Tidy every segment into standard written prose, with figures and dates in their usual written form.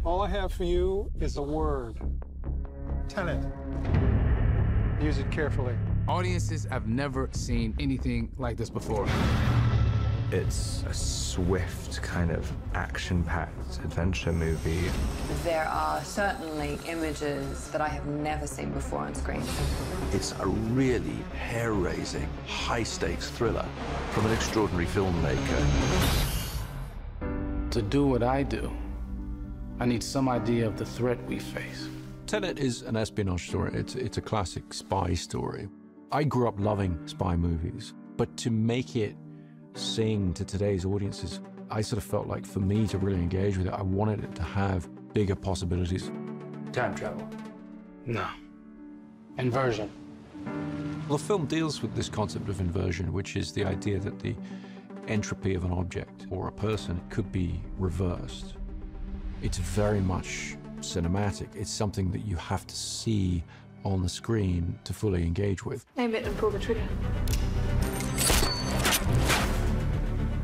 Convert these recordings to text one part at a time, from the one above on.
All I have for you is a word. Tenet. Use it carefully. Audiences have never seen anything like this before. It's a swift, kind of action-packed adventure movie. There are certainly images that I have never seen before on screen. It's a really hair-raising, high-stakes thriller from an extraordinary filmmaker. To do what I do, I need some idea of the threat we face. Tenet is an espionage story. It's a classic spy story. I grew up loving spy movies, but to make it sing to today's audiences, I sort of felt like for me to really engage with it, I wanted it to have bigger possibilities. Time travel? No. Inversion? Well, the film deals with this concept of inversion, which is the idea that the entropy of an object or a person could be reversed. It's very much cinematic. It's something that you have to see on the screen to fully engage with. Aim it and pull the trigger.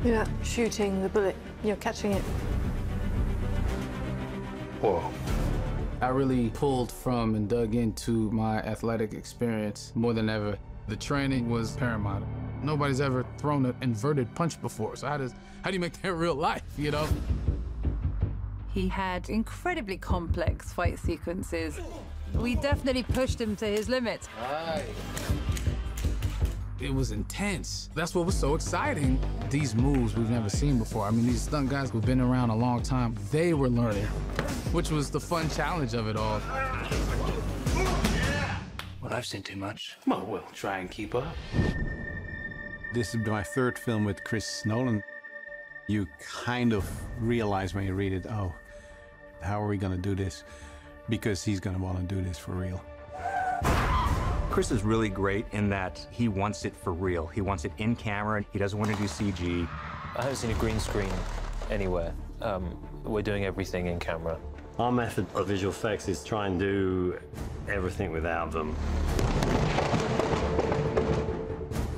You're not shooting the bullet, you're catching it. Whoa. I really pulled from and dug into my athletic experience more than ever. The training was paramount. Nobody's ever thrown an inverted punch before, so how do you make that real life, you know? He had incredibly complex fight sequences. We definitely pushed him to his limits. Right. It was intense. That's what was so exciting. These moves we've never seen before. I mean, these stunt guys who've been around a long time, they were learning, which was the fun challenge of it all. Well, I've seen too much. Well, we'll try and keep up. This is my third film with Chris Nolan. You kind of realize when you read it, oh, how are we gonna do this? Because he's gonna wanna do this for real. Chris is really great in that he wants it for real. He wants it in camera. He doesn't want to do CG. I haven't seen a green screen anywhere. We're doing everything in camera. Our method of visual effects is try and do everything without them.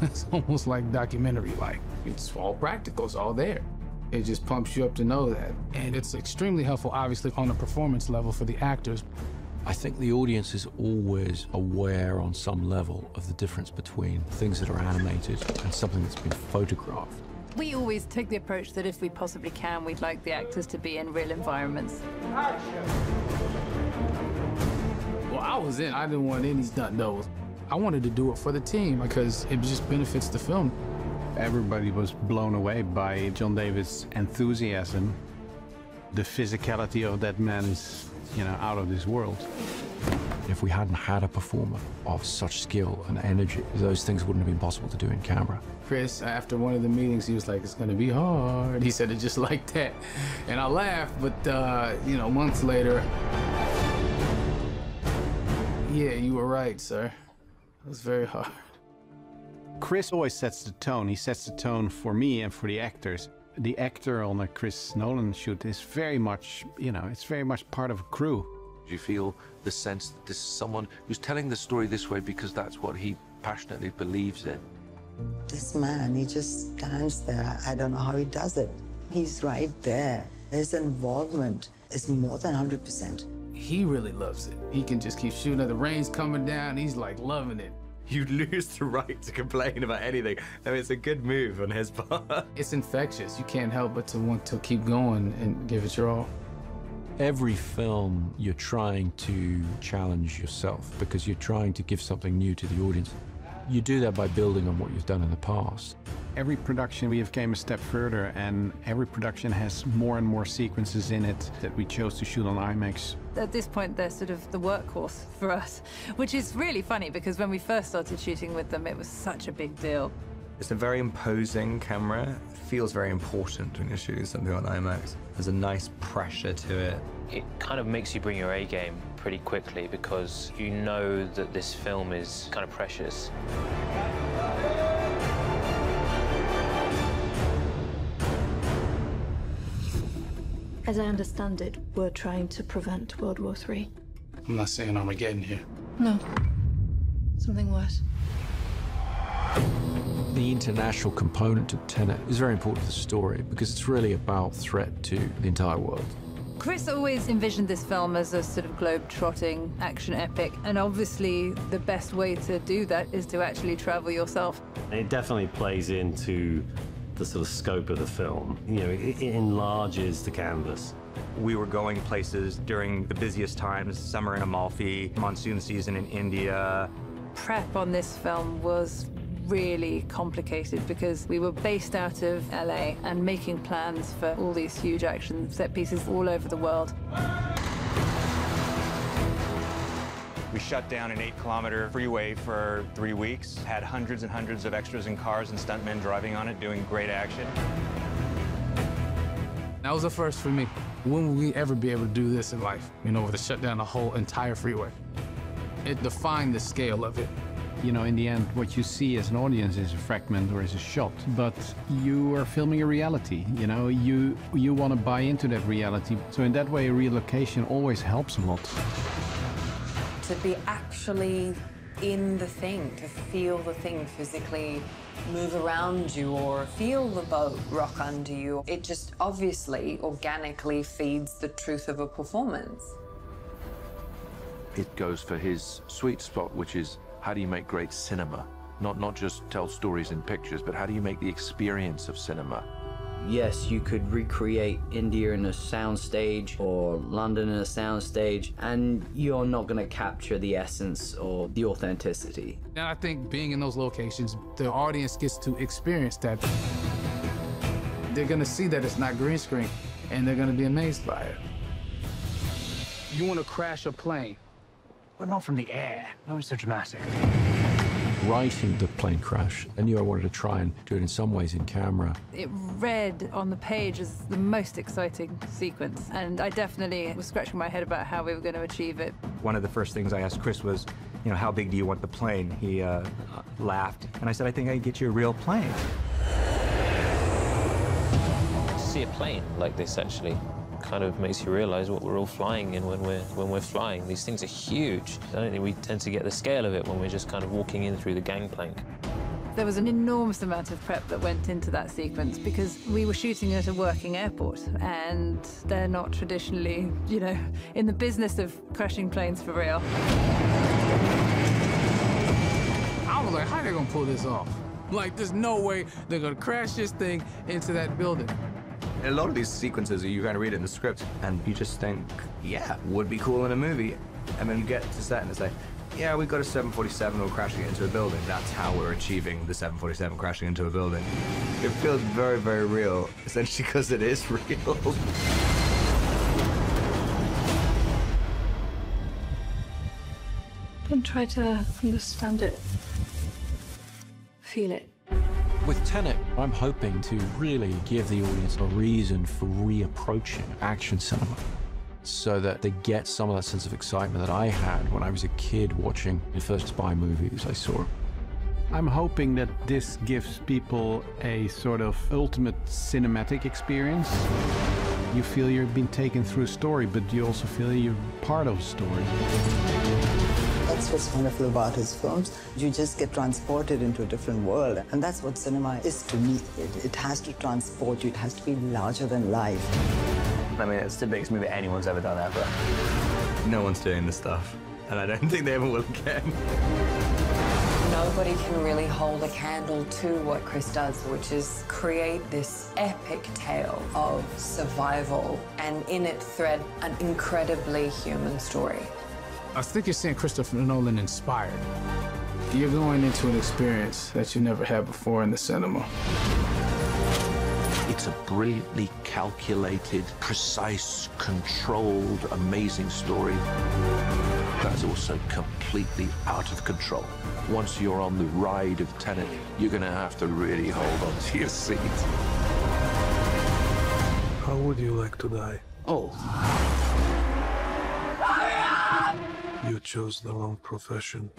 It's almost like documentary-like. It's all practical, it's all there. It just pumps you up to know that. And it's extremely helpful, obviously, on a performance level for the actors. I think the audience is always aware on some level of the difference between things that are animated and something that's been photographed. We always take the approach that if we possibly can, we'd like the actors to be in real environments. Well, I was in. I didn't want any stunt doubles. I wanted to do it for the team because it just benefits the film. Everybody was blown away by John David's enthusiasm. The physicality of that man is, you know, out of this world. If we hadn't had a performer of such skill and energy, those things wouldn't have been possible to do in camera. Chris, after one of the meetings, he was like, it's gonna be hard. He said it just like that. And I laughed, but, you know, months later, yeah, you were right, sir. It was very hard. Chris always sets the tone. He sets the tone for me and for the actors. The actor on a Chris Nolan shoot is very much, you know, it's very much part of a crew. You feel the sense that this is someone who's telling the story this way because that's what he passionately believes in. This man, he just stands there. I don't know how he does it. He's right there. His involvement is more than 100%. He really loves it. He can just keep shooting. The rain's coming down. He's like loving it. You lose the right to complain about anything. I mean, it's a good move on his part. It's infectious. You can't help but to want to keep going and give it your all. Every film, you're trying to challenge yourself because you're trying to give something new to the audience. You do that by building on what you've done in the past. Every production we have came a step further, and every production has more and more sequences in it that we chose to shoot on IMAX. At this point, they're sort of the workhorse for us, which is really funny because when we first started shooting with them, it was such a big deal. It's a very imposing camera. It feels very important when you're shooting something on IMAX. There's a nice pressure to it. It kind of makes you bring your A game pretty quickly because you know that this film is kind of precious. As I understand it, we're trying to prevent World War III. I'm not saying Armageddon here. No. Something worse. The international component to Tenet is very important to the story because it's really about threat to the entire world. Chris always envisioned this film as a sort of globe-trotting action epic, and obviously the best way to do that is to actually travel yourself. It definitely plays into the sort of scope of the film. You know, it enlarges the canvas. We were going places during the busiest times, summer in Amalfi, monsoon season in India. Prep on this film was really complicated because we were based out of LA and making plans for all these huge action set pieces all over the world. We shut down an 8-kilometer freeway for 3 weeks, had hundreds and hundreds of extras and cars and stuntmen driving on it, doing great action. That was a first for me. When will we ever be able to do this in life? You know, to shut down a whole entire freeway. It defined the scale of it. You know, in the end, what you see as an audience is a fragment or is a shot, but you are filming a reality. You know, you want to buy into that reality. So in that way, a relocation always helps a lot. To be actually in the thing, to feel the thing physically move around you or feel the boat rock under you, it just obviously organically feeds the truth of a performance. It goes for his sweet spot, which is how do you make great cinema? Not just tell stories in pictures, but how do you make the experience of cinema? Yes, you could recreate India in a soundstage or London in a soundstage, and you're not going to capture the essence or the authenticity. And I think being in those locations, the audience gets to experience that. They're going to see that it's not green screen, and they're going to be amazed by it. You want to crash a plane, but not from the air. No, it's so dramatic. Writing the plane crash, I knew I wanted to try and do it in some ways in camera. It read on the page as the most exciting sequence, and I definitely was scratching my head about how we were going to achieve it. One of the first things I asked Chris was, you know, how big do you want the plane? He laughed, and I said, I think I can get you a real plane. To see a plane like this actually kind of makes you realize what we're all flying in when we're flying. These things are huge. I don't think we tend to get the scale of it when we're just kind of walking in through the gangplank. There was an enormous amount of prep that went into that sequence because we were shooting at a working airport, and they're not traditionally, you know, in the business of crashing planes for real. I was like, how are they gonna pull this off? Like, there's no way they're gonna crash this thing into that building. A lot of these sequences, you kind of read it in the script, and you just think, yeah, would be cool in a movie. And then you get to set and it's like, yeah, we've got a 747, we're crashing it into a building. That's how we're achieving the 747 crashing into a building. It feels very, very real, essentially because it is real. And try to understand it. Feel it. With Tenet, I'm hoping to really give the audience a reason for reapproaching action cinema so that they get some of that sense of excitement that I had when I was a kid watching the first spy movies I saw. I'm hoping that this gives people a sort of ultimate cinematic experience. You feel you've been taken through a story, but you also feel you're part of a story. That's what's wonderful about his films. You just get transported into a different world. And that's what cinema is to me. It has to transport you. It has to be larger than life. I mean, it's the biggest movie anyone's ever done ever. No one's doing this stuff, and I don't think they ever will again. Nobody can really hold a candle to what Chris does, which is create this epic tale of survival and in it thread an incredibly human story. I think you're seeing Christopher Nolan inspired. You're going into an experience that you never had before in the cinema. It's a brilliantly calculated, precise, controlled, amazing story that's also completely out of control. Once you're on the ride of Tenet, you're going to have to really hold on to your seat. How would you like to die? Oh. You chose the wrong profession.